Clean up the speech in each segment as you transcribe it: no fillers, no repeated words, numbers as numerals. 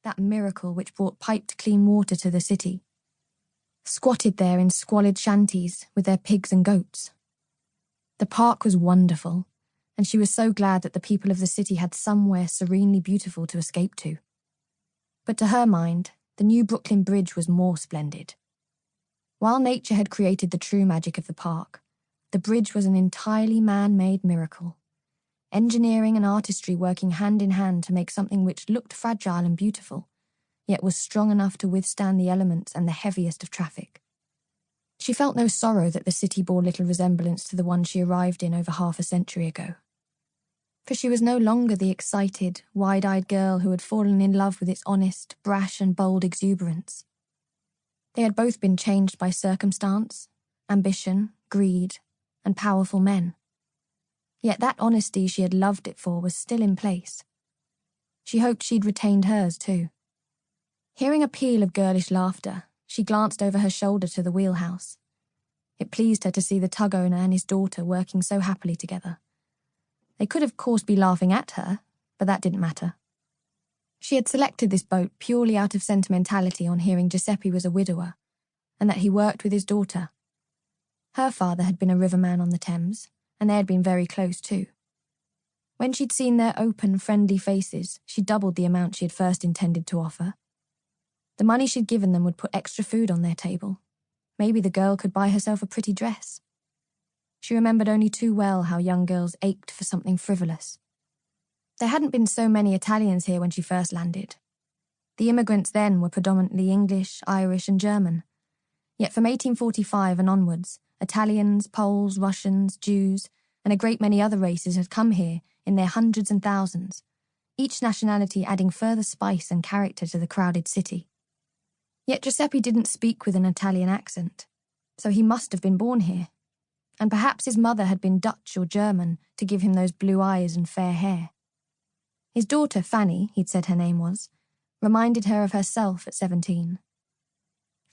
that miracle which brought piped clean water to the city, squatted there in squalid shanties with their pigs and goats. The park was wonderful, and she was so glad that the people of the city had somewhere serenely beautiful to escape to. But to her mind, the new Brooklyn Bridge was more splendid. While nature had created the true magic of the park, the bridge was an entirely man-made miracle. Engineering and artistry working hand in hand to make something which looked fragile and beautiful, yet was strong enough to withstand the elements and the heaviest of traffic. She felt no sorrow that the city bore little resemblance to the one she arrived in over half a century ago. For she was no longer the excited, wide-eyed girl who had fallen in love with its honest, brash and bold exuberance. They had both been changed by circumstance, ambition, greed, and powerful men. Yet that honesty she had loved it for was still in place. She hoped she'd retained hers too. Hearing a peal of girlish laughter, she glanced over her shoulder to the wheelhouse. It pleased her to see the tug owner and his daughter working so happily together. They could of course be laughing at her, but that didn't matter. She had selected this boat purely out of sentimentality on hearing Giuseppe was a widower, and that he worked with his daughter. Her father had been a riverman on the Thames, and they had been very close too. When she'd seen their open, friendly faces, she doubled the amount she had first intended to offer. The money she'd given them would put extra food on their table. Maybe the girl could buy herself a pretty dress. She remembered only too well how young girls ached for something frivolous. There hadn't been so many Italians here when she first landed. The immigrants then were predominantly English, Irish and German. Yet from 1845 and onwards, Italians, Poles, Russians, Jews, and a great many other races had come here in their hundreds and thousands, each nationality adding further spice and character to the crowded city. Yet Giuseppe didn't speak with an Italian accent, so he must have been born here, and perhaps his mother had been Dutch or German to give him those blue eyes and fair hair. His daughter, Fanny, he'd said her name was, reminded her of herself at 17.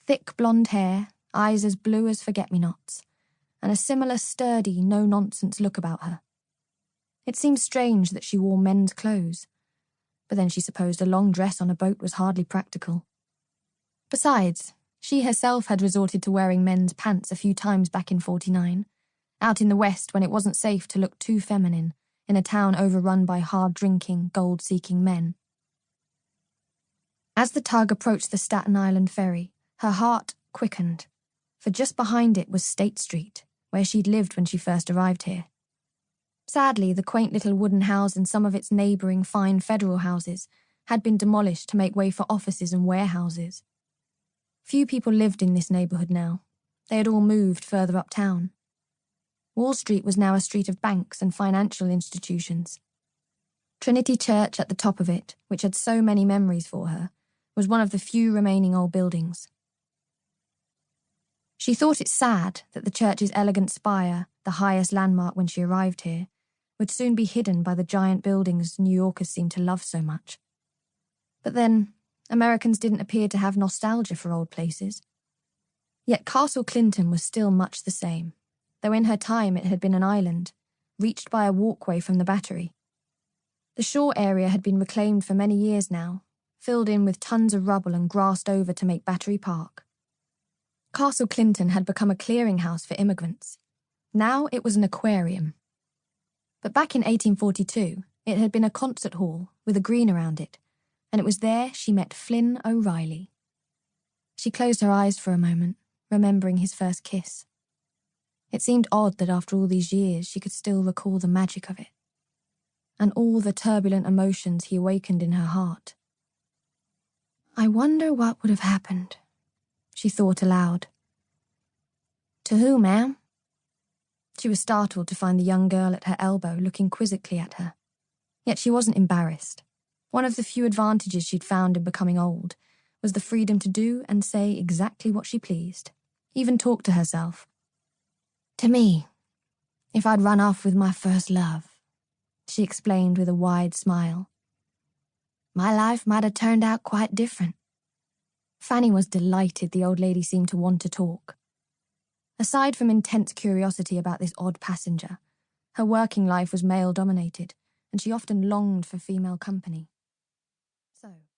Thick blonde hair, eyes as blue as forget-me-nots, and a similar sturdy, no-nonsense look about her. It seemed strange that she wore men's clothes, but then she supposed a long dress on a boat was hardly practical. Besides, she herself had resorted to wearing men's pants a few times back in '49, out in the West when it wasn't safe to look too feminine in a town overrun by hard-drinking, gold-seeking men. As the tug approached the Staten Island ferry, her heart quickened, for just behind it was State Street, where she'd lived when she first arrived here. Sadly, the quaint little wooden house and some of its neighbouring fine federal houses had been demolished to make way for offices and warehouses. Few people lived in this neighbourhood now. They had all moved further uptown. Wall Street was now a street of banks and financial institutions. Trinity Church at the top of it, which had so many memories for her, was one of the few remaining old buildings. She thought it sad that the church's elegant spire, the highest landmark when she arrived here, would soon be hidden by the giant buildings New Yorkers seemed to love so much. But then, Americans didn't appear to have nostalgia for old places. Yet Castle Clinton was still much the same, though in her time it had been an island, reached by a walkway from the Battery. The shore area had been reclaimed for many years now, filled in with tons of rubble and grassed over to make Battery Park. Castle Clinton had become a clearinghouse for immigrants. Now it was an aquarium. But back in 1842, it had been a concert hall with a green around it, and it was there she met Flynn O'Reilly. She closed her eyes for a moment, remembering his first kiss. It seemed odd that after all these years she could still recall the magic of it, and all the turbulent emotions he awakened in her heart. I wonder what would have happened, she thought aloud. To who, ma'am? She was startled to find the young girl at her elbow looking quizzically at her. Yet she wasn't embarrassed. One of the few advantages she'd found in becoming old was the freedom to do and say exactly what she pleased, even talk to herself. To me, if I'd run off with my first love, she explained with a wide smile. My life might have turned out quite different. Fanny was delighted the old lady seemed to want to talk. Aside from intense curiosity about this odd passenger, her working life was male-dominated, and she often longed for female company. So,